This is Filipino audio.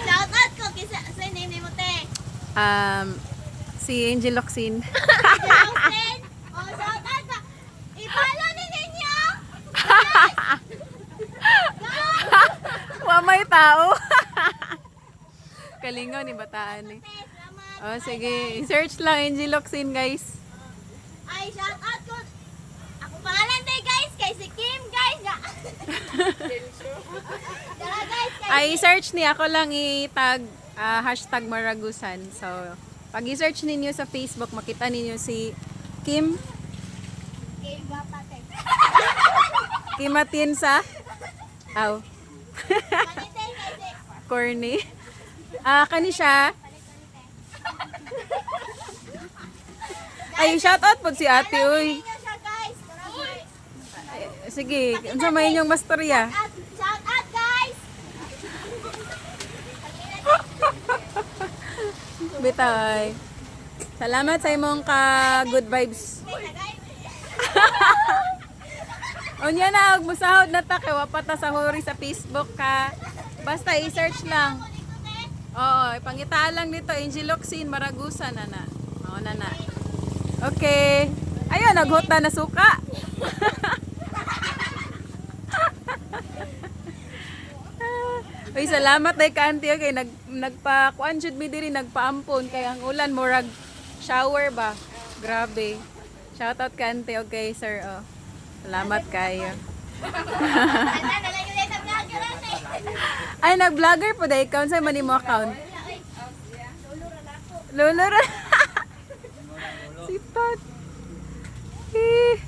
Shout out ko kisa sa name mo te. Si Angel Locsin. Jocelyn. Oh, shout out ka. I-follow ni ninyo. Wa may tao. Kalingaw ni bataan ni. Salamat. Oh, sige. I-search lang Angel Locsin, guys. Ay, shout out ko. Ako pangalan day guys, kay si Kim guys. Dala guys, kay Ay, i-search ni ako lang i-tag hashtag Maragusan. So, pag i-search ninyo sa Facebook, makita ninyo si Kim Kim Bapate. Kim Atienza. Aw. Panite kay si Corny. Kani siya. Ay, shout out po si ate, uy. ninyo siya guys. Tara, Sige, unsa may inyong mastorya? shout out guys. Bitay. Salamat sa imong ka good vibes. Kay guys. Unya na, og musahod na ta kay wa pa ta sa huri sa Facebook ka. Basta i-search lang. Oo, ipangitaan lang dito Angel Locsin Maragusan na. Oo na. Okay. Ayun, naghot na suka. Uy, salamat day ka auntie, okay, nagpa-kuan jud mi diri, nagpaampon kay ang ulan murag shower ba. Grabe. Shout out ka auntie, okay sir. Oh. Salamat kayo. Ay, nag-vlogger po day account sa man mo account. Lolo ra. Sipat. Eh.